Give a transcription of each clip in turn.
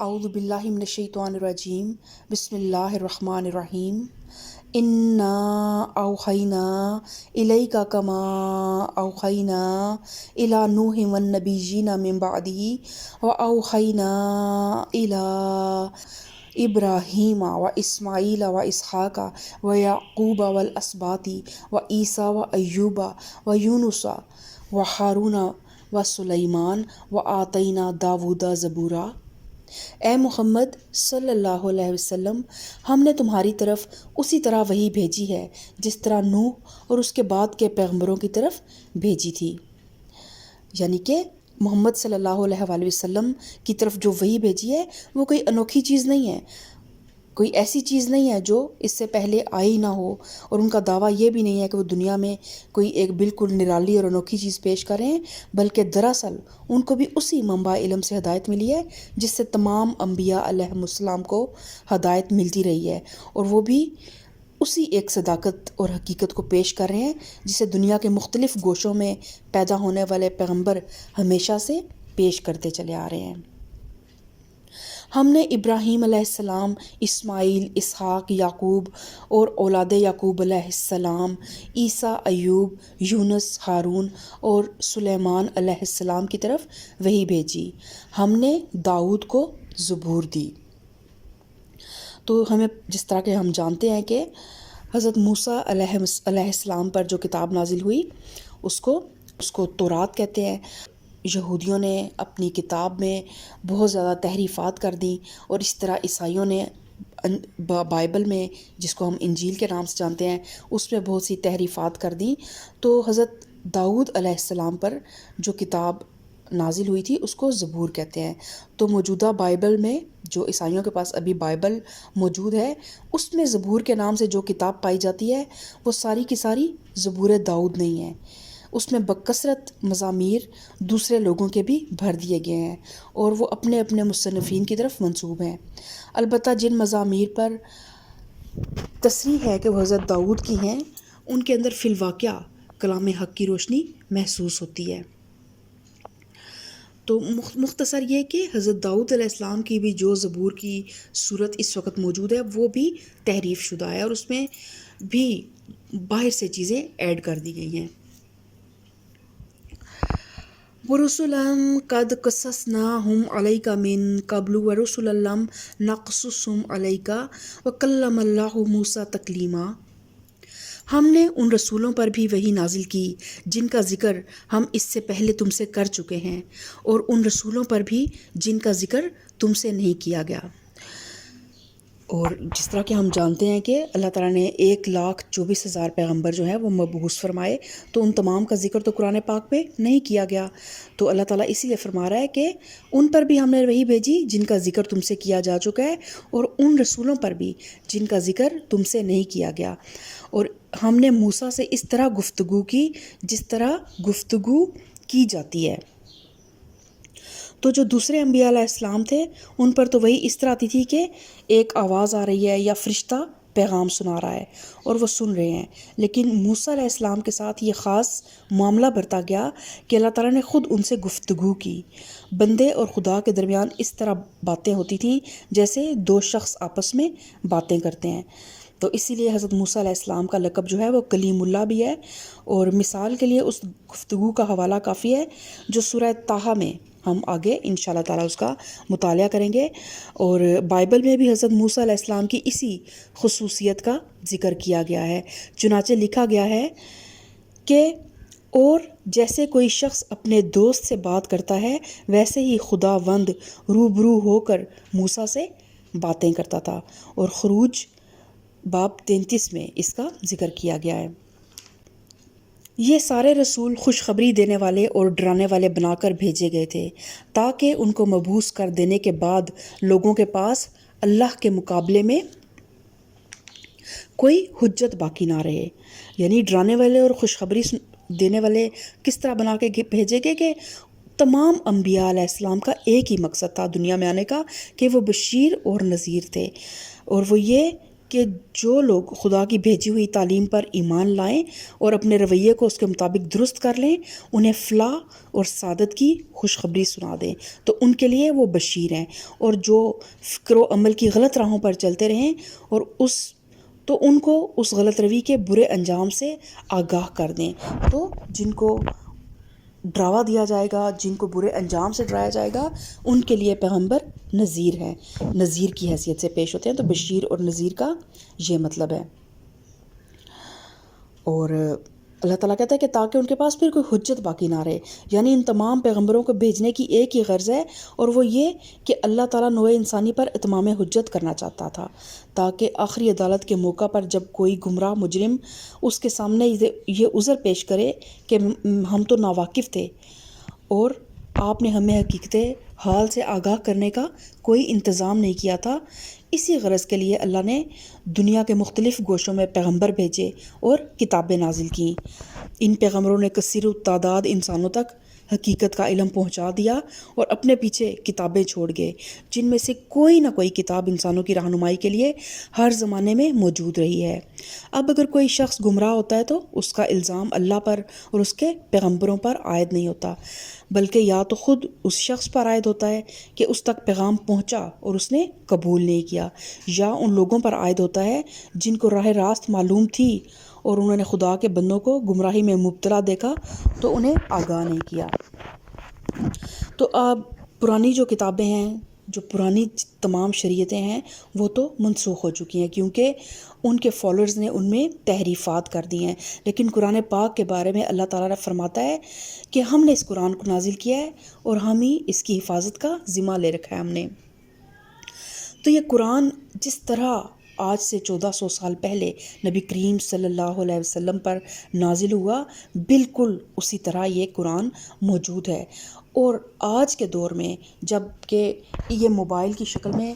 اعوذ باللہ من الشیطان الرجیم، بسم اللہ الرحمن الرحیم۔ انا اوحینا الیک کما اوحینا الی نوح والنبیین من بعدہ واوحینا الی ابراہیم واسماعیل واسحاق ویعقوب والاسباط وعیسیٰ وایوب ویونس وہارون وسلیمان وآتینا داود زبورا۔ اے محمد صلی اللہ علیہ وسلم، ہم نے تمہاری طرف اسی طرح وحی بھیجی ہے جس طرح نوح اور اس کے بعد کے پیغمبروں کی طرف بھیجی تھی۔ یعنی کہ محمد صلی اللہ علیہ وآلہ وسلم کی طرف جو وحی بھیجی ہے وہ کوئی انوکھی چیز نہیں ہے، کوئی ایسی چیز نہیں ہے جو اس سے پہلے آئی نہ ہو، اور ان کا دعویٰ یہ بھی نہیں ہے کہ وہ دنیا میں کوئی ایک بالکل نرالی اور انوکھی چیز پیش کر رہے ہیں، بلکہ دراصل ان کو بھی اسی منبع علم سے ہدایت ملی ہے جس سے تمام انبیاء علیہم السلام کو ہدایت ملتی رہی ہے، اور وہ بھی اسی ایک صداقت اور حقیقت کو پیش کر رہے ہیں جسے دنیا کے مختلف گوشوں میں پیدا ہونے والے پیغمبر ہمیشہ سے پیش کرتے چلے آ رہے ہیں۔ ہم نے ابراہیم علیہ السلام، اسماعیل، اسحاق، یعقوب اور اولاد یعقوب علیہ السلام، عیسیٰ، ایوب، یونس، ہارون اور سلیمان علیہ السلام کی طرف وحی بھیجی۔ ہم نے داؤد کو زبور دی۔ تو ہمیں جس طرح کہ ہم جانتے ہیں کہ حضرت موسیٰ علیہ السلام پر جو کتاب نازل ہوئی اس کو تورات کہتے ہیں۔ یہودیوں نے اپنی کتاب میں بہت زیادہ تحریفات کر دیں، اور اس طرح عیسائیوں نے بائبل میں، جس کو ہم انجیل کے نام سے جانتے ہیں، اس میں بہت سی تحریفات کر دیں۔ تو حضرت داؤد علیہ السلام پر جو کتاب نازل ہوئی تھی اس کو زبور کہتے ہیں۔ تو موجودہ بائبل میں، جو عیسائیوں کے پاس ابھی بائبل موجود ہے، اس میں زبور کے نام سے جو کتاب پائی جاتی ہے وہ ساری کی ساری زبور داؤد نہیں ہے۔ اس میں بکثرت مزامیر دوسرے لوگوں کے بھی بھر دیے گئے ہیں، اور وہ اپنے اپنے مصنفین کی طرف منسوب ہیں۔ البتہ جن مزامیر پر تصریح ہے کہ وہ حضرت داؤد کی ہیں، ان کے اندر فی الواقعہ کلام حق کی روشنی محسوس ہوتی ہے۔ تو مختصر یہ کہ حضرت داؤد علیہ السلام کی بھی جو زبور کی صورت اس وقت موجود ہے وہ بھی تحریف شدہ ہے، اور اس میں بھی باہر سے چیزیں ایڈ کر دی گئی ہیں۔ وَرُسُلًا قَدْ قَصَصْنَاهُمْ عَلَيْكَ مِن قَبْلُ وَرُسُلًا لَّمْ نَقْصُصْهُمْ عَلَيْكَ وَكَلَّمَ اللَّهُ مُوسَىٰ تَكْلِيمًا۔ ہم نے ان رسولوں پر بھی وحی نازل کی جن کا ذکر ہم اس سے پہلے تم سے کر چکے ہیں، اور ان رسولوں پر بھی جن کا ذکر تم سے نہیں کیا گیا۔ اور جس طرح کہ ہم جانتے ہیں کہ اللہ تعالیٰ نے 1,24,000 پیغمبر جو ہے وہ مبعوث فرمائے، تو ان تمام کا ذکر تو قرآن پاک میں نہیں کیا گیا۔ تو اللہ تعالیٰ اسی لیے فرما رہا ہے کہ ان پر بھی ہم نے وحی بھیجی جن کا ذکر تم سے کیا جا چکا ہے، اور ان رسولوں پر بھی جن کا ذکر تم سے نہیں کیا گیا۔ اور ہم نے موسیٰ سے اس طرح گفتگو کی جس طرح گفتگو کی جاتی ہے۔ تو جو دوسرے انبیاء علیہ السلام تھے ان پر تو وہی اس طرح آتی تھی کہ ایک آواز آ رہی ہے یا فرشتہ پیغام سنا رہا ہے اور وہ سن رہے ہیں، لیکن موسیٰ علیہ السلام کے ساتھ یہ خاص معاملہ برتا گیا کہ اللہ تعالیٰ نے خود ان سے گفتگو کی۔ بندے اور خدا کے درمیان اس طرح باتیں ہوتی تھیں جیسے دو شخص آپس میں باتیں کرتے ہیں۔ تو اسی لیے حضرت موسیٰ علیہ السلام کا لقب جو ہے وہ کلیم اللہ بھی ہے، اور مثال کے لیے اس گفتگو کا حوالہ کافی ہے جو سورہ طٰہٰ میں ہم آگے انشاءاللہ تعالیٰ اس کا مطالعہ کریں گے۔ اور بائبل میں بھی حضرت موسیٰ علیہ السلام کی اسی خصوصیت کا ذکر کیا گیا ہے۔ چنانچہ لکھا گیا ہے کہ اور جیسے کوئی شخص اپنے دوست سے بات کرتا ہے ویسے ہی خداوند روبرو ہو کر موسیٰ سے باتیں کرتا تھا، اور خروج باب 33 میں اس کا ذکر کیا گیا ہے۔ یہ سارے رسول خوشخبری دینے والے اور ڈرانے والے بنا کر بھیجے گئے تھے تاکہ ان کو مبعوث کر دینے کے بعد لوگوں کے پاس اللہ کے مقابلے میں کوئی حجت باقی نہ رہے۔ یعنی ڈرانے والے اور خوشخبری دینے والے کس طرح بنا کے بھیجے گئے کہ تمام انبیاء علیہ السلام کا ایک ہی مقصد تھا دنیا میں آنے کا، کہ وہ بشیر اور نذیر تھے، اور وہ یہ کہ جو لوگ خدا کی بھیجی ہوئی تعلیم پر ایمان لائیں اور اپنے رویے کو اس کے مطابق درست کر لیں، انہیں فلاح اور سعادت کی خوشخبری سنا دیں تو ان کے لیے وہ بشیر ہیں، اور جو فکر و عمل کی غلط راہوں پر چلتے رہیں اور ان کو اس غلط روی کے برے انجام سے آگاہ کر دیں۔ تو جن کو ڈراوا دیا جائے گا، جن کو برے انجام سے ڈرایا جائے گا، ان کے لیے پیغمبر نذیر ہے، نذیر کی حیثیت سے پیش ہوتے ہیں۔ تو بشیر اور نذیر کا یہ مطلب ہے۔ اور اللہ تعالیٰ کہتا ہے کہ تاکہ ان کے پاس پھر کوئی حجت باقی نہ رہے، یعنی ان تمام پیغمبروں کو بھیجنے کی ایک ہی غرض ہے، اور وہ یہ کہ اللہ تعالیٰ نوع انسانی پر اتمام حجت کرنا چاہتا تھا، تاکہ آخری عدالت کے موقع پر جب کوئی گمراہ مجرم اس کے سامنے یہ عذر پیش کرے کہ ہم تو ناواقف تھے اور آپ نے ہمیں حقیقت حال سے آگاہ کرنے کا کوئی انتظام نہیں کیا تھا، اسی غرض کے لیے اللہ نے دنیا کے مختلف گوشوں میں پیغمبر بھیجے اور کتابیں نازل کیں۔ ان پیغمبروں نے کثیر التعداد انسانوں تک حقیقت کا علم پہنچا دیا اور اپنے پیچھے کتابیں چھوڑ گئے، جن میں سے کوئی نہ کوئی کتاب انسانوں کی رہنمائی کے لیے ہر زمانے میں موجود رہی ہے۔ اب اگر کوئی شخص گمراہ ہوتا ہے تو اس کا الزام اللہ پر اور اس کے پیغمبروں پر عائد نہیں ہوتا، بلکہ یا تو خود اس شخص پر عائد ہوتا ہے کہ اس تک پیغام پہنچا اور اس نے قبول نہیں کیا، یا ان لوگوں پر عائد ہوتا ہے جن کو راہ راست معلوم تھی اور انہوں نے خدا کے بندوں کو گمراہی میں مبتلا دیکھا تو انہیں آگاہ نہیں کیا۔ تو اب پرانی جو کتابیں ہیں، جو پرانی تمام شریعتیں ہیں، وہ تو منسوخ ہو چکی ہیں، کیونکہ ان کے فالوورز نے ان میں تحریفات کر دی ہیں۔ لیکن قرآن پاک کے بارے میں اللہ تعالیٰ نے فرماتا ہے کہ ہم نے اس قرآن کو نازل کیا ہے اور ہم ہی اس کی حفاظت کا ذمہ لے رکھا ہے ہم نے۔ تو یہ قرآن جس طرح آج سے 1400 سال پہلے نبی کریم صلی اللہ علیہ وسلم پر نازل ہوا، بالکل اسی طرح یہ قرآن موجود ہے۔ اور آج کے دور میں جب کہ یہ موبائل کی شکل میں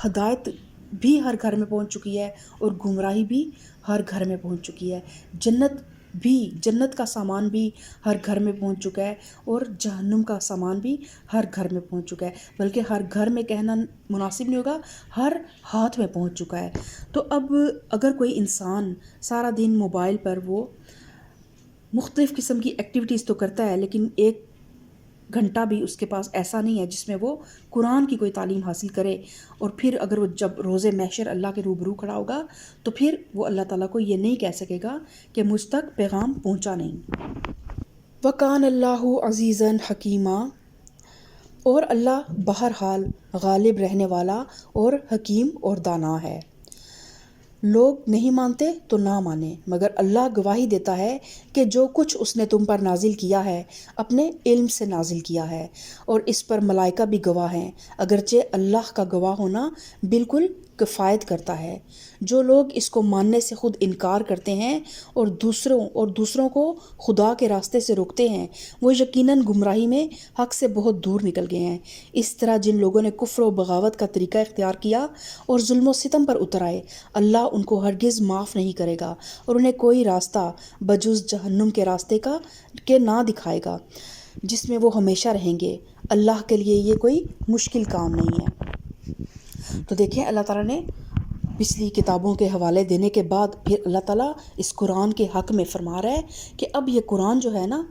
ہدایت بھی ہر گھر میں پہنچ چکی ہے اور گمراہی بھی ہر گھر میں پہنچ چکی ہے، جنت کا سامان بھی ہر گھر میں پہنچ چکا ہے اور جہنم کا سامان بھی ہر گھر میں پہنچ چکا ہے، بلکہ ہر گھر میں کہنا مناسب نہیں ہوگا، ہر ہاتھ میں پہنچ چکا ہے۔ تو اب اگر کوئی انسان سارا دن موبائل پر وہ مختلف قسم کی ایکٹیویٹیز تو کرتا ہے، لیکن ایک گھنٹہ بھی اس کے پاس ایسا نہیں ہے جس میں وہ قرآن کی کوئی تعلیم حاصل کرے، اور پھر اگر وہ جب روز محشر اللہ کے روبرو کھڑا ہوگا تو پھر وہ اللہ تعالیٰ کو یہ نہیں کہہ سکے گا کہ مجھ تک پیغام پہنچا نہیں۔ وَكَانَ اللَّهُ عَزِيزًا حَكِيمًا، اور اللہ بہرحال غالب رہنے والا اور حکیم اور دانا ہے۔ لوگ نہیں مانتے تو نہ مانیں، مگر اللہ گواہی دیتا ہے کہ جو کچھ اس نے تم پر نازل کیا ہے اپنے علم سے نازل کیا ہے، اور اس پر ملائکہ بھی گواہ ہیں، اگرچہ اللہ کا گواہ ہونا بالکل کفایت کرتا ہے۔ جو لوگ اس کو ماننے سے خود انکار کرتے ہیں اور دوسروں کو خدا کے راستے سے روکتے ہیں، وہ یقیناً گمراہی میں حق سے بہت دور نکل گئے ہیں۔ اس طرح جن لوگوں نے کفر و بغاوت کا طریقہ اختیار کیا اور ظلم و ستم پر اتر آئے، اللہ ان کو ہرگز معاف نہیں کرے گا اور انہیں کوئی راستہ بجز جہنم کے راستے کے نہ دکھائے گا جس میں وہ ہمیشہ رہیں گے۔ اللہ کے لیے یہ کوئی مشکل کام نہیں ہے۔ تو دیکھیں اللہ تعالیٰ نے پچھلی کتابوں کے حوالے دینے کے بعد پھر اللہ تعالیٰ اس قرآن کے حق میں فرما رہا ہے کہ اب یہ قرآن جو ہے نا،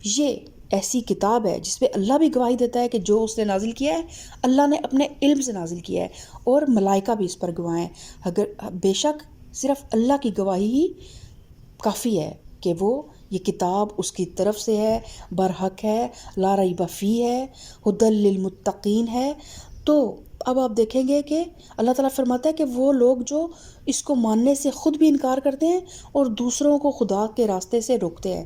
یہ ایسی کتاب ہے جس پہ اللہ بھی گواہی دیتا ہے کہ جو اس نے نازل کیا ہے اللہ نے اپنے علم سے نازل کیا ہے، اور ملائکہ بھی اس پر گواہ ہیں۔ اگر بے شک صرف اللہ کی گواہی ہی کافی ہے کہ وہ یہ کتاب اس کی طرف سے ہے، برحق ہے، لا ریب فیہ ہے، ھدی للمتقین ہے۔ تو اب آپ دیکھیں گے کہ اللہ تعالیٰ فرماتا ہے کہ وہ لوگ جو اس کو ماننے سے خود بھی انکار کرتے ہیں اور دوسروں کو خدا کے راستے سے روکتے ہیں،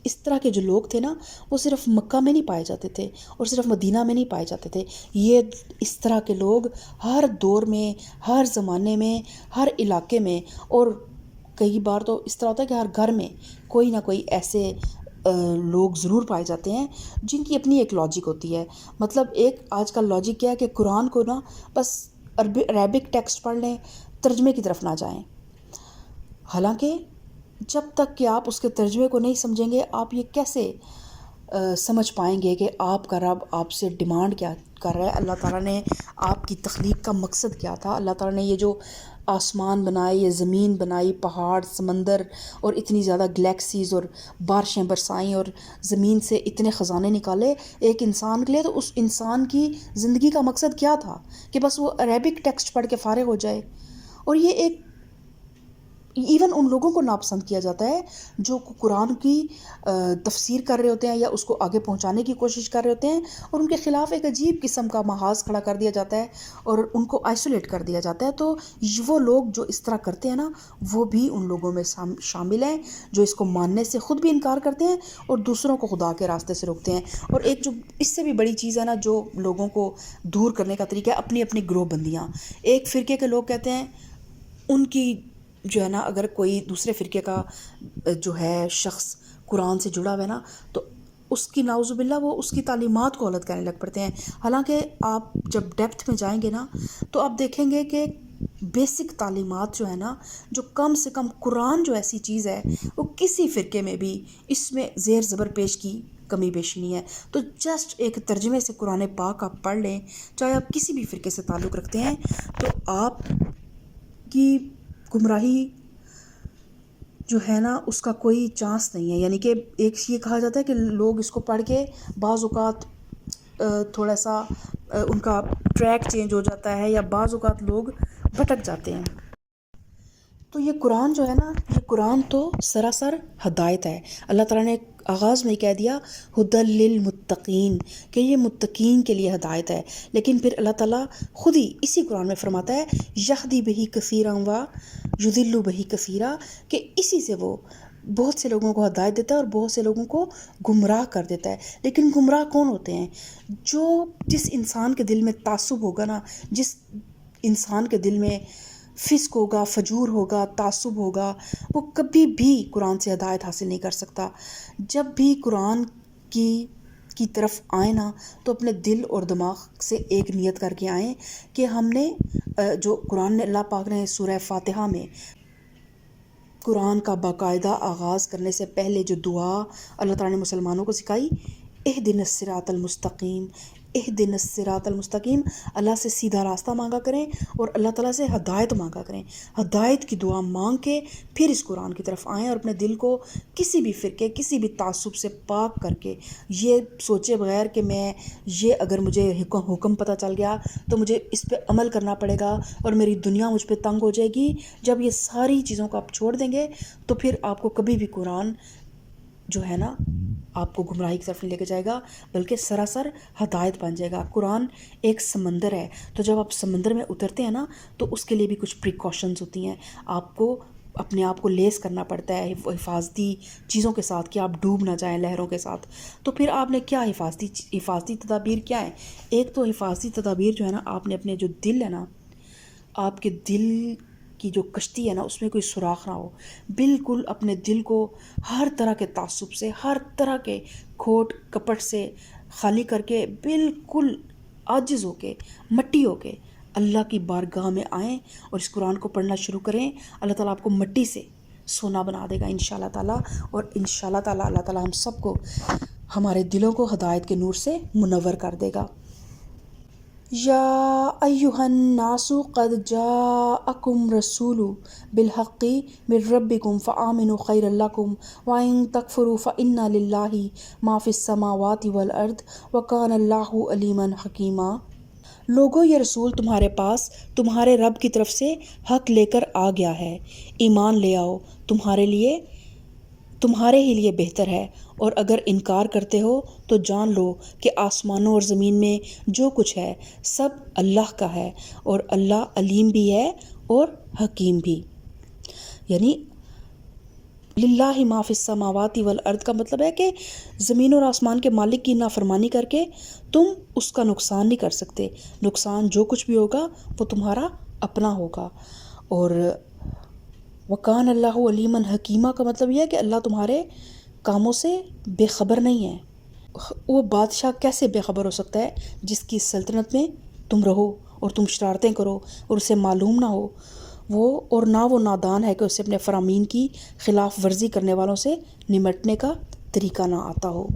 اس طرح کے جو لوگ تھے نا، وہ صرف مکہ میں نہیں پائے جاتے تھے اور صرف مدینہ میں نہیں پائے جاتے تھے۔ یہ اس طرح کے لوگ ہر دور میں، ہر زمانے میں، ہر علاقے میں، اور کئی بار تو اس طرح ہوتا ہے کہ ہر گھر میں کوئی نہ کوئی ایسے لوگ ضرور پائے جاتے ہیں جن کی اپنی ایک لاجک ہوتی ہے۔ مطلب ایک آج کل لاجک کیا ہے کہ قرآن کو نا بس عربک ٹیکسٹ پڑھ لیں، ترجمے کی طرف نہ جائیں، حالانکہ جب تک کہ آپ اس کے ترجمے کو نہیں سمجھیں گے آپ یہ کیسے سمجھ پائیں گے کہ آپ کا رب آپ سے ڈیمانڈ کیا کر رہا ہے، اللہ تعالیٰ نے آپ کی تخلیق کا مقصد کیا تھا، اللہ تعالیٰ نے یہ جو آسمان بنائے، یہ زمین بنائی، پہاڑ، سمندر اور اتنی زیادہ گلیکسیز اور بارشیں برسائیں اور زمین سے اتنے خزانے نکالے ایک انسان کے لیے، تو اس انسان کی زندگی کا مقصد کیا تھا کہ بس وہ عربک ٹیکسٹ پڑھ کے فارغ ہو جائے؟ اور یہ ایک ایون ان لوگوں کو ناپسند کیا جاتا ہے جو قرآن کی تفسیر کر رہے ہوتے ہیں یا اس کو آگے پہنچانے کی کوشش کر رہے ہوتے ہیں، اور ان کے خلاف ایک عجیب قسم کا محاذ کھڑا کر دیا جاتا ہے اور ان کو آئسولیٹ کر دیا جاتا ہے۔ تو وہ لوگ جو اس طرح کرتے ہیں نا، وہ بھی ان لوگوں میں شامل ہیں جو اس کو ماننے سے خود بھی انکار کرتے ہیں اور دوسروں کو خدا کے راستے سے روکتے ہیں۔ اور ایک جو اس سے بھی بڑی چیز ہے نا جو لوگوں کو دور کرنے کا طریقہ ہے، اپنی اپنی گروہ بندیاں۔ ایک فرقے کے لوگ کہتے ہیں ان کی جو ہے نا، اگر کوئی دوسرے فرقے کا جو ہے شخص قرآن سے جڑا ہوا ہے نا، تو اس کی نعوذ باللہ وہ اس کی تعلیمات کو غلط کہنے لگ پڑتے ہیں۔ حالانکہ آپ جب ڈیپتھ میں جائیں گے نا تو آپ دیکھیں گے کہ بیسک تعلیمات جو ہے نا، جو کم سے کم قرآن جو ایسی چیز ہے وہ کسی فرقے میں بھی اس میں زیر زبر پیش کی کمی بیشی نہیں ہے۔ تو جسٹ ایک ترجمے سے قرآن پاک آپ پڑھ لیں، چاہے آپ کسی بھی فرقے سے تعلق رکھتے ہیں، تو آپ کی گمراہی جو ہے نا اس کا کوئی چانس نہیں ہے۔ یعنی کہ ایک یہ کہا جاتا ہے کہ لوگ اس کو پڑھ کے بعض اوقات تھوڑا سا ان کا ٹریک چینج ہو جاتا ہے یا بعض اوقات لوگ بھٹک جاتے ہیں۔ تو یہ قرآن جو ہے نا، یہ قرآن تو سراسر ہدایت ہے۔ اللہ تعالیٰ نے آغاز میں ہی کہہ دیا ھدی للمتقین، کہ یہ متقین کے لیے ہدایت ہے، لیکن پھر اللہ تعالیٰ خود ہی اسی قرآن میں فرماتا ہے یہدی بہ کثیرا و یضل بہ کثیرا، کہ اسی سے وہ بہت سے لوگوں کو ہدایت دیتا ہے اور بہت سے لوگوں کو گمراہ کر دیتا ہے۔ لیکن گمراہ کون ہوتے ہیں؟ جس انسان کے دل میں تعصب ہوگا نا، جس انسان کے دل میں فسق ہوگا، فجور ہوگا، تعصب ہوگا، وہ کبھی بھی قرآن سے ہدایت حاصل نہیں کر سکتا۔ جب بھی قرآن کی طرف آئیں نا تو اپنے دل اور دماغ سے ایک نیت کر کے آئیں کہ ہم نے جو قرآن نے اللہ پاک نے سورہ فاتحہ میں قرآن کا باقاعدہ آغاز کرنے سے پہلے جو دعا اللہ تعالیٰ نے مسلمانوں کو سکھائی، اہدنا الصراط المستقیم، اہدنا الصراط المستقیم، اللہ سے سیدھا راستہ مانگا کریں اور اللہ تعالیٰ سے ہدایت مانگا کریں۔ ہدایت کی دعا مانگ کے پھر اس قرآن کی طرف آئیں اور اپنے دل کو کسی بھی فرقے، کسی بھی تعصب سے پاک کر کے، یہ سوچے بغیر کہ میں یہ اگر مجھے حکم پتہ چل گیا تو مجھے اس پہ عمل کرنا پڑے گا اور میری دنیا مجھ پہ تنگ ہو جائے گی۔ جب یہ ساری چیزوں کو آپ چھوڑ دیں گے تو پھر آپ کو کبھی بھی قرآن جو ہے نا آپ کو گمراہی کی طرف نہیں لے کے جائے گا، بلکہ سراسر ہدایت بن جائے گا۔ قرآن ایک سمندر ہے، تو جب آپ سمندر میں اترتے ہیں نا تو اس کے لیے بھی کچھ پریکاشنز ہوتی ہیں، آپ کو اپنے آپ کو لیس کرنا پڑتا ہے حفاظتی چیزوں کے ساتھ کہ آپ ڈوب نہ جائیں لہروں کے ساتھ۔ تو پھر آپ نے کیا حفاظتی تدابیر کیا ہیں؟ ایک تو حفاظتی تدابیر جو ہے نا، آپ نے اپنے جو دل ہے نا، آپ کے دل کی جو کشتی ہے نا اس میں کوئی سوراخ نہ ہو، بالکل اپنے دل کو ہر طرح کے تعصب سے، ہر طرح کے کھوٹ کپٹ سے خالی کر کے بالکل عاجز ہو کے، مٹی ہو کے اللہ کی بارگاہ میں آئیں اور اس قرآن کو پڑھنا شروع کریں۔ اللہ تعالیٰ آپ کو مٹی سے سونا بنا دے گا انشاءاللہ تعالیٰ، اور انشاءاللہ تعالیٰ اللہ تعالیٰ ہم سب کو، ہمارے دلوں کو ہدایت کے نور سے منور کر دے گا۔ یا ایھا الناس قد جاءکم رسول بالحق من ربکم فآمنوا خیرا لکم وإن تکفروا فإن للہ ما فی السماوات والارض وکان اللہ علیما حکیما۔ لوگو، یہ رسول تمہارے پاس تمہارے رب کی طرف سے حق لے کر آ گیا ہے، ایمان لے آؤ، تمہارے ہی لیے بہتر ہے، اور اگر انکار کرتے ہو تو جان لو کہ آسمانوں اور زمین میں جو کچھ ہے سب اللہ کا ہے، اور اللہ علیم بھی ہے اور حکیم بھی۔ یعنی للہ ما فی السماوات والارض کا مطلب ہے کہ زمین اور آسمان کے مالک کی نافرمانی کر کے تم اس کا نقصان نہیں کر سکتے، نقصان جو کچھ بھی ہوگا وہ تمہارا اپنا ہوگا۔ اور وکان اللہ علیما حکیمہ کا مطلب یہ ہے کہ اللہ تمہارے کاموں سے بے خبر نہیں ہے۔ وہ بادشاہ کیسے بے خبر ہو سکتا ہے جس کی سلطنت میں تم رہو اور تم شرارتیں کرو اور اسے معلوم نہ ہو، اور نہ وہ نادان ہے کہ اسے اپنے فرامین کی خلاف ورزی کرنے والوں سے نمٹنے کا طریقہ نہ آتا ہو۔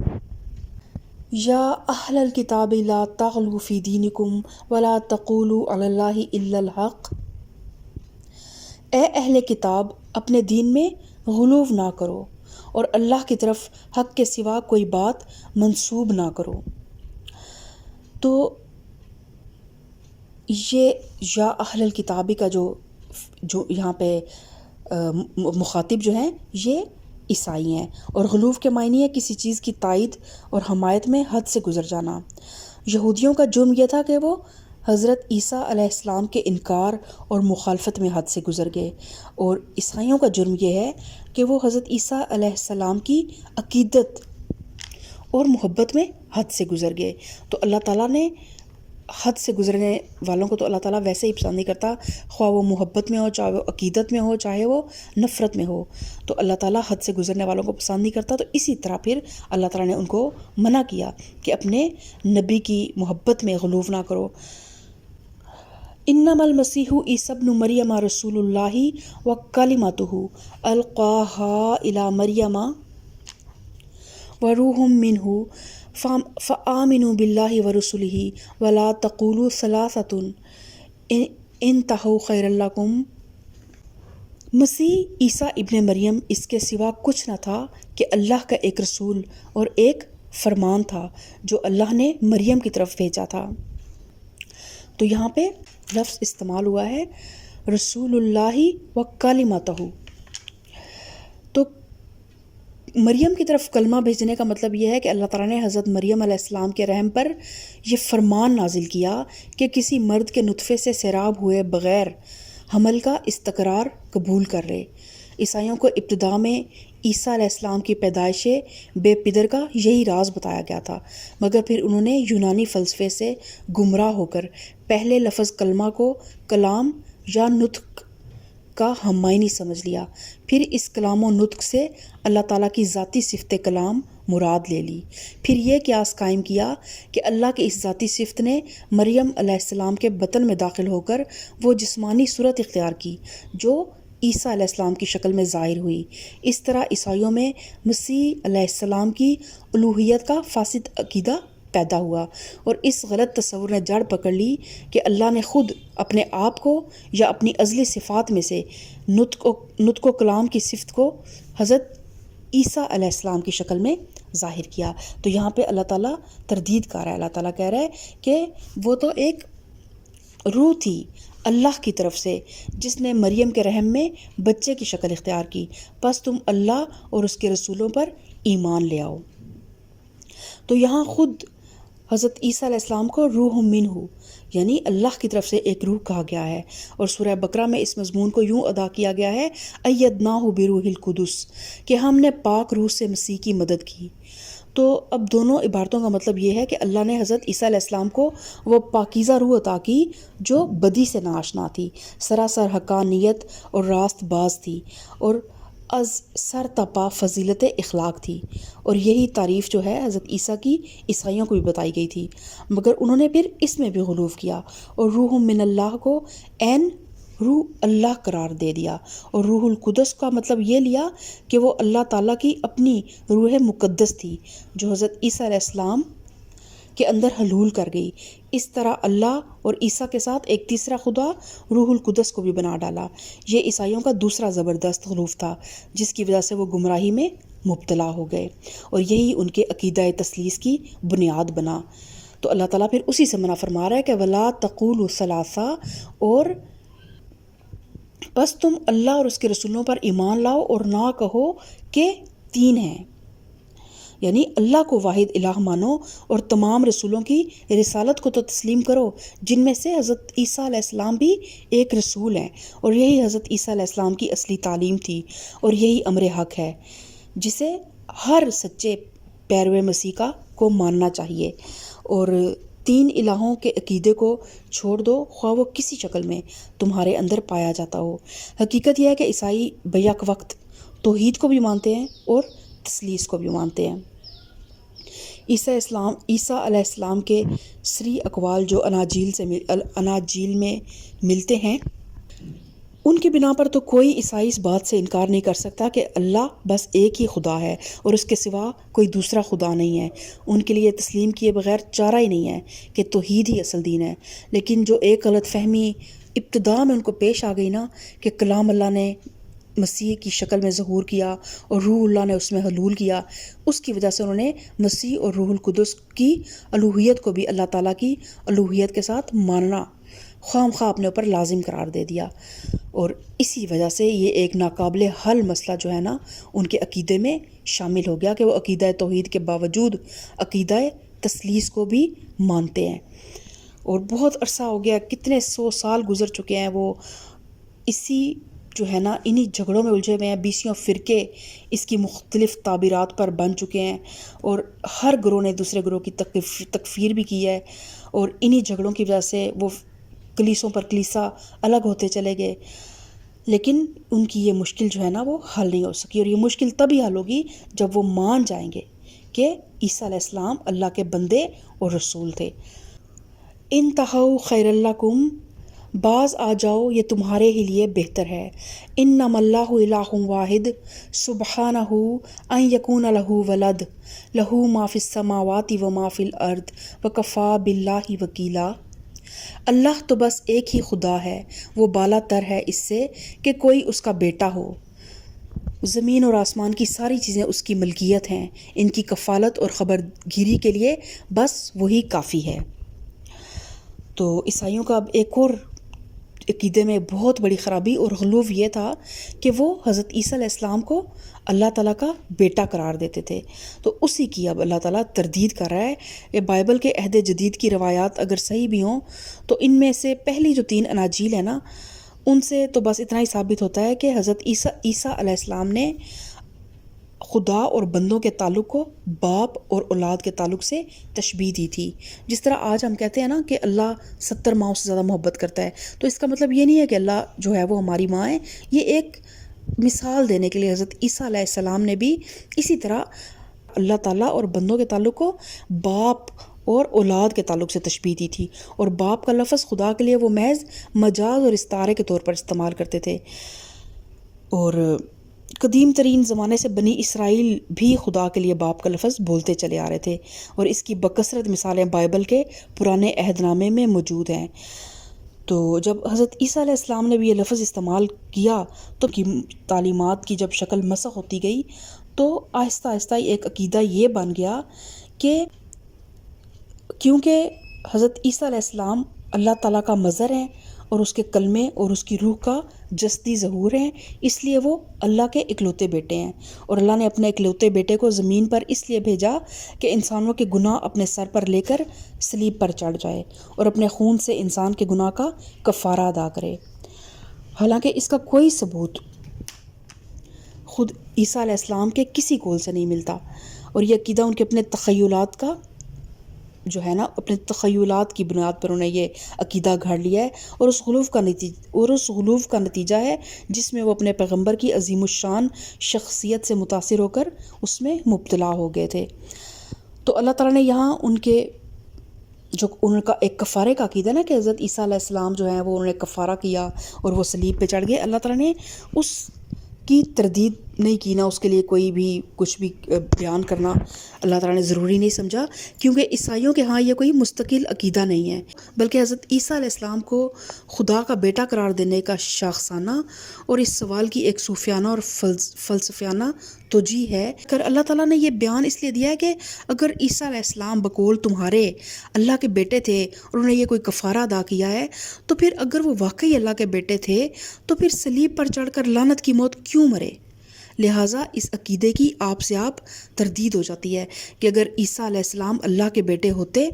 یا اہل الکتاب لا تغلوا فی دینکم ولا تقولوا علی اللہ الا الحق، اے اہل کتاب اپنے دین میں غلو نہ کرو اور اللہ کی طرف حق کے سوا کوئی بات منسوب نہ کرو۔ تو یہ یا اہل الکتابی کا جو یہاں پہ مخاطب جو ہیں یہ عیسائی ہیں، اور غلوف کے معنی ہے کسی چیز کی تائید اور حمایت میں حد سے گزر جانا۔ یہودیوں کا جرم یہ تھا کہ وہ حضرت عیسیٰ علیہ السلام کے انکار اور مخالفت میں حد سے گزر گئے، اور عیسائیوں کا جرم یہ ہے کہ وہ حضرت عیسیٰ علیہ السلام کی عقیدت اور محبت میں حد سے گزر گئے۔ تو اللہ تعالیٰ نے حد سے گزرنے والوں کو تو اللہ تعالیٰ ویسے ہی پسند نہیں کرتا، خواہ وہ محبت میں ہو، چاہے وہ عقیدت میں ہو، چاہے وہ نفرت میں ہو، تو اللہ تعالیٰ حد سے گزرنے والوں کو پسند نہیں کرتا۔ تو اسی طرح پھر اللہ تعالیٰ نے ان کو منع کیا کہ اپنے نبی کی محبت میں غلو نہ کرو۔ انما المسیح عیسی ابن مریم رسول اللہ وکلمتہ القاها الی مریم وروح منہ فآمنوا باللہ ورسلہ ولا تقولوا ثلاثۃ انتہوا خیرا لکم۔ مسیح عیسیٰ ابن مریم اس کے سوا کچھ نہ تھا کہ اللہ کا ایک رسول اور ایک فرمان تھا جو اللہ نے مریم کی طرف بھیجا تھا۔ تو یہاں پہ لفظ استعمال ہوا ہے رسول اللہ و کلمتہ۔ تو مریم کی طرف کلمہ بھیجنے کا مطلب یہ ہے کہ اللہ تعالیٰ نے حضرت مریم علیہ السلام کے رحم پر یہ فرمان نازل کیا کہ کسی مرد کے نطفے سے سیراب ہوئے بغیر حمل کا استقرار قبول کر لے۔ عیسائیوں کو ابتدا میں عیسیٰ علیہ السلام کی پیدائش بے پدر کا یہی راز بتایا گیا تھا، مگر پھر انہوں نے یونانی فلسفے سے گمراہ ہو کر پہلے لفظ کلمہ کو کلام یا نطق کا ہم معنی سمجھ لیا، پھر اس کلام و نطق سے اللہ تعالیٰ کی ذاتی صفت کلام مراد لے لی، پھر یہ قیاس قائم کیا کہ اللہ کی اس ذاتی صفت نے مریم علیہ السلام کے بطن میں داخل ہو کر وہ جسمانی صورت اختیار کی جو عیسیٰ علیہ السلام کی شکل میں ظاہر ہوئی۔ اس طرح عیسائیوں میں مسیح علیہ السلام کی الوہیت کا فاسد عقیدہ پیدا ہوا، اور اس غلط تصور نے جڑ پکڑ لی کہ اللہ نے خود اپنے آپ کو یا اپنی ازلی صفات میں سے نطق و کلام کی صفت کو حضرت عیسیٰ علیہ السلام کی شکل میں ظاہر کیا۔ تو یہاں پہ اللہ تعالیٰ تردید کر رہا ہے، اللہ تعالیٰ کہہ رہا ہے کہ وہ تو ایک روح تھی اللہ کی طرف سے جس نے مریم کے رحم میں بچے کی شکل اختیار کی، پس تم اللہ اور اس کے رسولوں پر ایمان لے آؤ۔ تو یہاں خود حضرت عیسیٰ علیہ السلام کو روح منہ یعنی اللہ کی طرف سے ایک روح کہا گیا ہے، اور سورہ بقرہ میں اس مضمون کو یوں ادا کیا گیا ہے ایدناہ بروح القدس، کہ ہم نے پاک روح سے مسیح کی مدد کی۔ تو اب دونوں عبارتوں کا مطلب یہ ہے کہ اللہ نے حضرت عیسیٰ علیہ السلام کو وہ پاکیزہ روح عطا کی جو بدی سے ناآشنا تھی، سراسر حقانیت اور راست باز تھی، اور از سر تپا فضیلت اخلاق تھی، اور یہی تعریف جو ہے حضرت عیسیٰ کی عیسائیوں کو بھی بتائی گئی تھی، مگر انہوں نے پھر اس میں بھی غلو کیا اور روح من اللہ کو عین روح اللہ قرار دے دیا، اور روح القدس کا مطلب یہ لیا کہ وہ اللہ تعالیٰ کی اپنی روح مقدس تھی جو حضرت عیسیٰ علیہ السلام کے اندر حلول کر گئی۔ اس طرح اللہ اور عیسیٰ کے ساتھ ایک تیسرا خدا روح القدس کو بھی بنا ڈالا۔ یہ عیسائیوں کا دوسرا زبردست غلوف تھا جس کی وجہ سے وہ گمراہی میں مبتلا ہو گئے، اور یہی ان کے عقیدہ تثلیث کی بنیاد بنا۔ تو اللہ تعالیٰ پھر اسی سے منع فرما رہا ہے کہ ولا تقولوا ثلاثہ، اور بس تم اللہ اور اس کے رسولوں پر ایمان لاؤ اور نہ کہو کہ تین ہیں، یعنی اللہ کو واحد الہ مانو اور تمام رسولوں کی رسالت کو تو تسلیم کرو، جن میں سے حضرت عیسیٰ علیہ السلام بھی ایک رسول ہیں، اور یہی حضرت عیسیٰ علیہ السلام کی اصلی تعلیم تھی، اور یہی امر حق ہے جسے ہر سچے پیرو مسیح کا کو ماننا چاہیے، اور تین الہوں کے عقیدے کو چھوڑ دو خواہ وہ کسی شکل میں تمہارے اندر پایا جاتا ہو۔ حقیقت یہ ہے کہ عیسائی بیک وقت توحید کو بھی مانتے ہیں اور تثلیث کو بھی مانتے ہیں۔ عیسیٰ علیہ السلام کے سری اقوال جو اناجیل میں ملتے ہیں، ان کی بنا پر تو کوئی عیسائی اس بات سے انکار نہیں کر سکتا کہ اللہ بس ایک ہی خدا ہے اور اس کے سوا کوئی دوسرا خدا نہیں ہے۔ ان کے لیے تسلیم کیے بغیر چارہ ہی نہیں ہے کہ توحید ہی اصل دین ہے۔ لیکن جو ایک غلط فہمی ابتدا میں ان کو پیش آ گئی نا کہ کلام اللہ نے مسیح کی شکل میں ظہور کیا اور روح اللہ نے اس میں حلول کیا، اس کی وجہ سے انہوں نے مسیح اور روح القدس کی الوہیت کو بھی اللہ تعالیٰ کی الوہیت کے ساتھ ماننا خواہ مخواہ اپنے اوپر لازم قرار دے دیا، اور اسی وجہ سے یہ ایک ناقابل حل مسئلہ جو ہے نا ان کے عقیدے میں شامل ہو گیا کہ وہ عقیدہ توحید کے باوجود عقیدہ تثلیث کو بھی مانتے ہیں۔ اور بہت عرصہ ہو گیا، کتنے 100 سال گزر چکے ہیں، وہ اسی جو ہے نا انہی جھگڑوں میں الجھے ہوئے ہیں۔ 20 فرقے اس کی مختلف تعبیرات پر بن چکے ہیں اور ہر گروہ نے دوسرے گروہ کی تکفیر بھی کی ہے، اور انہی جھگڑوں کی وجہ سے وہ کلیسوں پر کلیسا الگ ہوتے چلے گئے، لیکن ان کی یہ مشکل جو ہے نا وہ حل نہیں ہو سکی، اور یہ مشکل تبھی حل ہوگی جب وہ مان جائیں گے کہ عیسیٰ علیہ السلام اللہ کے بندے اور رسول تھے۔ انتہوا خیر لکم، باز آ جاؤ یہ تمہارے ہی لیے بہتر ہے۔ انما اللہ الہ واحد سبحانہ ان یکون لہ ولد لہ ما فی السماوات و ما فی الارض وکفی باللہ وکیلا۔ اللہ تو بس ایک ہی خدا ہے، وہ بالا تر ہے اس سے کہ کوئی اس کا بیٹا ہو۔ زمین اور آسمان کی ساری چیزیں اس کی ملکیت ہیں، ان کی کفالت اور خبر گیری کے لیے بس وہی کافی ہے۔ تو عیسائیوں کا اب ایک اور عقیدے میں بہت بڑی خرابی اور غلو یہ تھا کہ وہ حضرت عیسیٰ علیہ السلام کو اللہ تعالیٰ کا بیٹا قرار دیتے تھے، تو اسی کی اب اللہ تعالیٰ تردید کر رہا ہے کہ بائبل کے عہد جدید کی روایات اگر صحیح بھی ہوں تو ان میں سے پہلی جو 3 اناجیل ہیں نا ان سے تو بس اتنا ہی ثابت ہوتا ہے کہ حضرت عیسیٰ علیہ السلام نے خدا اور بندوں کے تعلق کو باپ اور اولاد کے تعلق سے تشبیہ دی تھی۔ جس طرح آج ہم کہتے ہیں نا کہ اللہ 70 ماؤں سے زیادہ محبت کرتا ہے، تو اس کا مطلب یہ نہیں ہے کہ اللہ جو ہے وہ ہماری ماں ہے۔ یہ ایک مثال دینے کے لیے حضرت عیسیٰ علیہ السلام نے بھی اسی طرح اللہ تعالیٰ اور بندوں کے تعلق کو باپ اور اولاد کے تعلق سے تشبیہ دی تھی، اور باپ کا لفظ خدا کے لیے وہ محض مجاز اور استعارے کے طور پر استعمال کرتے تھے۔ اور قدیم ترین زمانے سے بنی اسرائیل بھی خدا کے لیے باپ کا لفظ بولتے چلے آ رہے تھے، اور اس کی بکثرت مثالیں بائبل کے پرانے عہد نامے میں موجود ہیں۔ تو جب حضرت عیسیٰ علیہ السلام نے بھی یہ لفظ استعمال کیا تو کی تعلیمات کی جب شکل مسخ ہوتی گئی تو آہستہ آہستہ ایک عقیدہ یہ بن گیا کہ کیونکہ حضرت عیسیٰ علیہ السلام اللہ تعالیٰ کا مظہر ہیں اور اس کے کلمے اور اس کی روح کا جسدی ظہور ہیں، اس لیے وہ اللہ کے اکلوتے بیٹے ہیں، اور اللہ نے اپنے اکلوتے بیٹے کو زمین پر اس لیے بھیجا کہ انسانوں کے گناہ اپنے سر پر لے کر صلیب پر چڑھ جائے اور اپنے خون سے انسان کے گناہ کا کفارہ ادا کرے۔ حالانکہ اس کا کوئی ثبوت خود عیسیٰ علیہ السلام کے کسی قول سے نہیں ملتا، اور یہ عقیدہ ان کے اپنے تخیلات کا جو ہے نا اپنے تخیلات کی بنیاد پر انہیں یہ عقیدہ گھڑ لیا ہے، اور اس غلو کا نتیجہ ہے جس میں وہ اپنے پیغمبر کی عظیم الشان شخصیت سے متاثر ہو کر اس میں مبتلا ہو گئے تھے۔ تو اللہ تعالیٰ نے یہاں ان کا ایک کفارے کا عقیدہ نا کہ حضرت عیسیٰ علیہ السلام جو ہیں وہ انہوں نے کفارہ کیا اور وہ صلیب پہ چڑھ گئے، اللہ تعالیٰ نے اس کی تردید نہیں کی، نہ اس کے لیے کوئی بھی کچھ بھی بیان کرنا اللہ تعالیٰ نے ضروری نہیں سمجھا، کیونکہ عیسائیوں کے ہاں یہ کوئی مستقل عقیدہ نہیں ہے، بلکہ حضرت عیسیٰ علیہ السلام کو خدا کا بیٹا قرار دینے کا شاخسانہ اور اس سوال کی ایک صوفیانہ اور فلسفیانہ توجیہ ہے۔ اگر اللہ تعالیٰ نے یہ بیان اس لیے دیا ہے کہ اگر عیسیٰ علیہ السلام بقول تمہارے اللہ کے بیٹے تھے اور انہوں نے یہ کوئی کفارہ ادا کیا ہے، تو پھر اگر وہ واقعی اللہ کے بیٹے تھے تو پھر صلیب پر چڑھ کر لعنت کی موت کیوں مرے؟ لہٰذا اس عقیدے کی آپ سے آپ تردید ہو جاتی ہے کہ اگر عیسیٰ علیہ السلام اللہ کے بیٹے ہوتے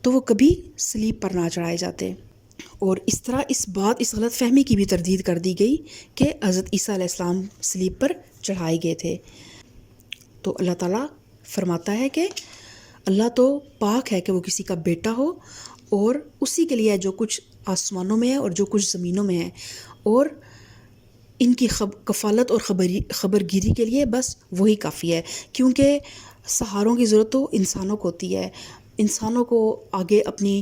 تو وہ کبھی صلیب پر نہ چڑھائے جاتے، اور اس طرح اس غلط فہمی کی بھی تردید کر دی گئی کہ حضرت عیسیٰ علیہ السلام صلیب پر چڑھائے گئے تھے۔ تو اللہ تعالیٰ فرماتا ہے کہ اللہ تو پاک ہے کہ وہ کسی کا بیٹا ہو، اور اسی کے لیے جو کچھ آسمانوں میں ہے اور جو کچھ زمینوں میں ہے، اور ان کی کفالت اور خبر گیری کے لیے بس وہی کافی ہے، کیونکہ سہاروں کی ضرورت تو انسانوں کو ہوتی ہے۔ انسانوں کو آگے اپنی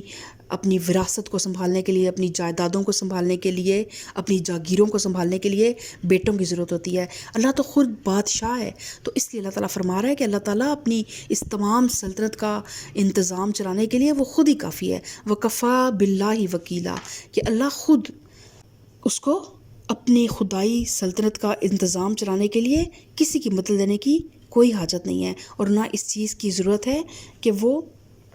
اپنی وراثت کو سنبھالنے کے لیے، اپنی جائیدادوں کو سنبھالنے کے لیے، اپنی جاگیروں کو سنبھالنے کے لیے بیٹوں کی ضرورت ہوتی ہے۔ اللہ تو خود بادشاہ ہے، تو اس لیے اللہ تعالیٰ فرما رہا ہے کہ اللہ تعالیٰ اپنی اس تمام سلطنت کا انتظام چلانے کے لیے وہ خود ہی کافی ہے۔ وَكَفَى بِاللَّهِ وَكِيلًا، کہ اللہ خود، اس کو اپنی خدائی سلطنت کا انتظام چلانے کے لیے کسی کی مدد لینے کی کوئی حاجت نہیں ہے، اور نہ اس چیز کی ضرورت ہے کہ وہ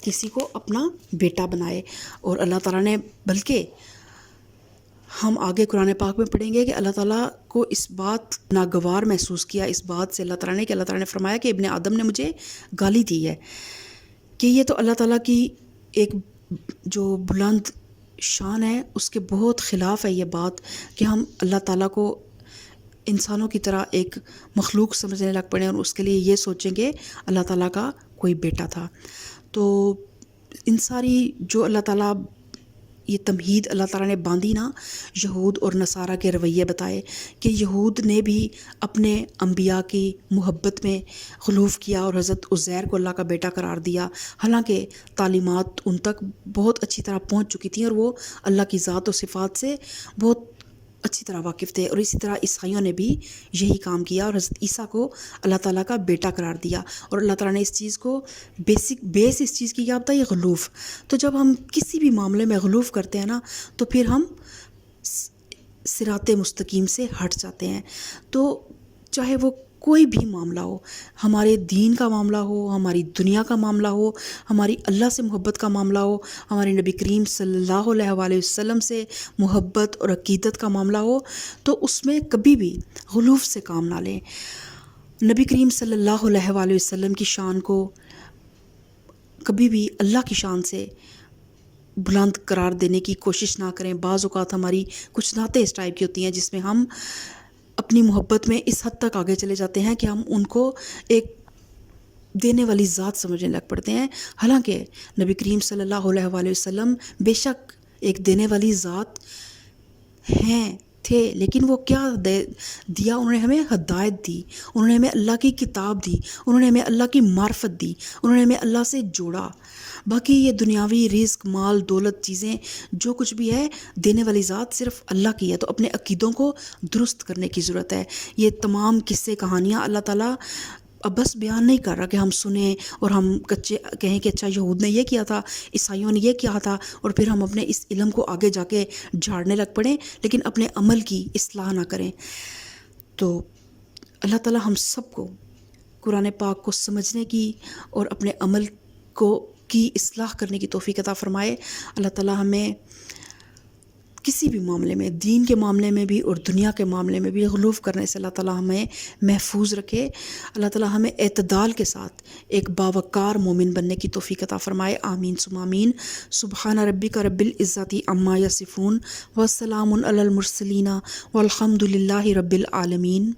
کسی کو اپنا بیٹا بنائے۔ اور اللہ تعالیٰ نے، بلکہ ہم آگے قرآن پاک میں پڑھیں گے کہ اللہ تعالیٰ کو اس بات ناگوار محسوس کیا اس بات سے اللہ تعالیٰ نے، کہ اللہ تعالیٰ نے فرمایا کہ ابن آدم نے مجھے گالی دی ہے، کہ یہ تو اللہ تعالیٰ کی ایک جو بلند شان ہے اس کے بہت خلاف ہے یہ بات، کہ ہم اللہ تعالیٰ کو انسانوں کی طرح ایک مخلوق سمجھنے لگ پڑے اور اس کے لیے یہ سوچیں کہ اللہ تعالیٰ کا کوئی بیٹا تھا۔ تو ان ساری جو اللہ تعالیٰ، یہ تمہید اللہ تعالیٰ نے باندھی نا یہود اور نصارہ کے رویے بتائے، کہ یہود نے بھی اپنے انبیاء کی محبت میں غلوف کیا اور حضرت عزیر کو اللہ کا بیٹا قرار دیا، حالانکہ تعلیمات ان تک بہت اچھی طرح پہنچ چکی تھیں اور وہ اللہ کی ذات و صفات سے بہت اچھی طرح واقف تھے۔ اور اسی طرح عیسائیوں نے بھی یہی کام کیا اور حضرت عیسیٰ کو اللہ تعالیٰ کا بیٹا قرار دیا، اور اللہ تعالیٰ نے اس چیز کو بیس اس چیز کی کیا ہوتا ہے، یہ غلوف۔ تو جب ہم کسی بھی معاملے میں غلوف کرتے ہیں نا، تو پھر ہم صراط مستقیم سے ہٹ جاتے ہیں۔ تو چاہے وہ کوئی بھی معاملہ ہو، ہمارے دین کا معاملہ ہو، ہماری دنیا کا معاملہ ہو، ہماری اللہ سے محبت کا معاملہ ہو، ہمارے نبی کریم صلی اللہ علیہ وآلہ وسلم سے محبت اور عقیدت کا معاملہ ہو، تو اس میں کبھی بھی غلوف سے کام نہ لیں۔ نبی کریم صلی اللہ علیہ وآلہ وسلم کی شان کو کبھی بھی اللہ کی شان سے بلند قرار دینے کی کوشش نہ کریں۔ بعض اوقات ہماری کچھ نعتیں اس ٹائپ کی ہوتی ہیں جس میں ہم اپنی محبت میں اس حد تک آگے چلے جاتے ہیں کہ ہم ان کو ایک دینے والی ذات سمجھنے لگ پڑتے ہیں، حالانکہ نبی کریم صلی اللہ علیہ وآلہ وسلم بے شک ایک دینے والی ذات تھے، لیکن وہ کیا دیا؟ انہوں نے ہمیں ہدایت دی، انہوں نے ہمیں اللہ کی کتاب دی، انہوں نے ہمیں اللہ کی معرفت دی، انہوں نے ہمیں اللہ سے جوڑا۔ باقی یہ دنیاوی رزق، مال، دولت، چیزیں جو کچھ بھی ہے، دینے والی ذات صرف اللہ کی ہے۔ تو اپنے عقیدوں کو درست کرنے کی ضرورت ہے۔ یہ تمام قصے کہانیاں اللہ تعالیٰ اب بس بیان نہیں کر رہا کہ ہم سنیں اور ہم کچے کہیں کہ اچھا یہود نے یہ کیا تھا، عیسائیوں نے یہ کیا تھا، اور پھر ہم اپنے اس علم کو آگے جا کے جھاڑنے لگ پڑیں، لیکن اپنے عمل کی اصلاح نہ کریں۔ تو اللہ تعالیٰ ہم سب کو قرآن پاک کو سمجھنے کی اور اپنے عمل کی اصلاح کرنے کی توفیق عطا فرمائے۔ اللہ تعالیٰ ہمیں کسی بھی معاملے میں، دین کے معاملے میں بھی اور دنیا کے معاملے میں بھی غلوف کرنے سے اللہ تعالیٰ ہمیں محفوظ رکھے۔ اللہ تعالیٰ ہمیں اعتدال کے ساتھ ایک باوقار مومن بننے کی توفیق عطا فرمائے۔ آمین ثم آمین۔ سبحان ربک رب العزت عما یصفون وسلام علی المرسلین والحمد للہ رب العالمین۔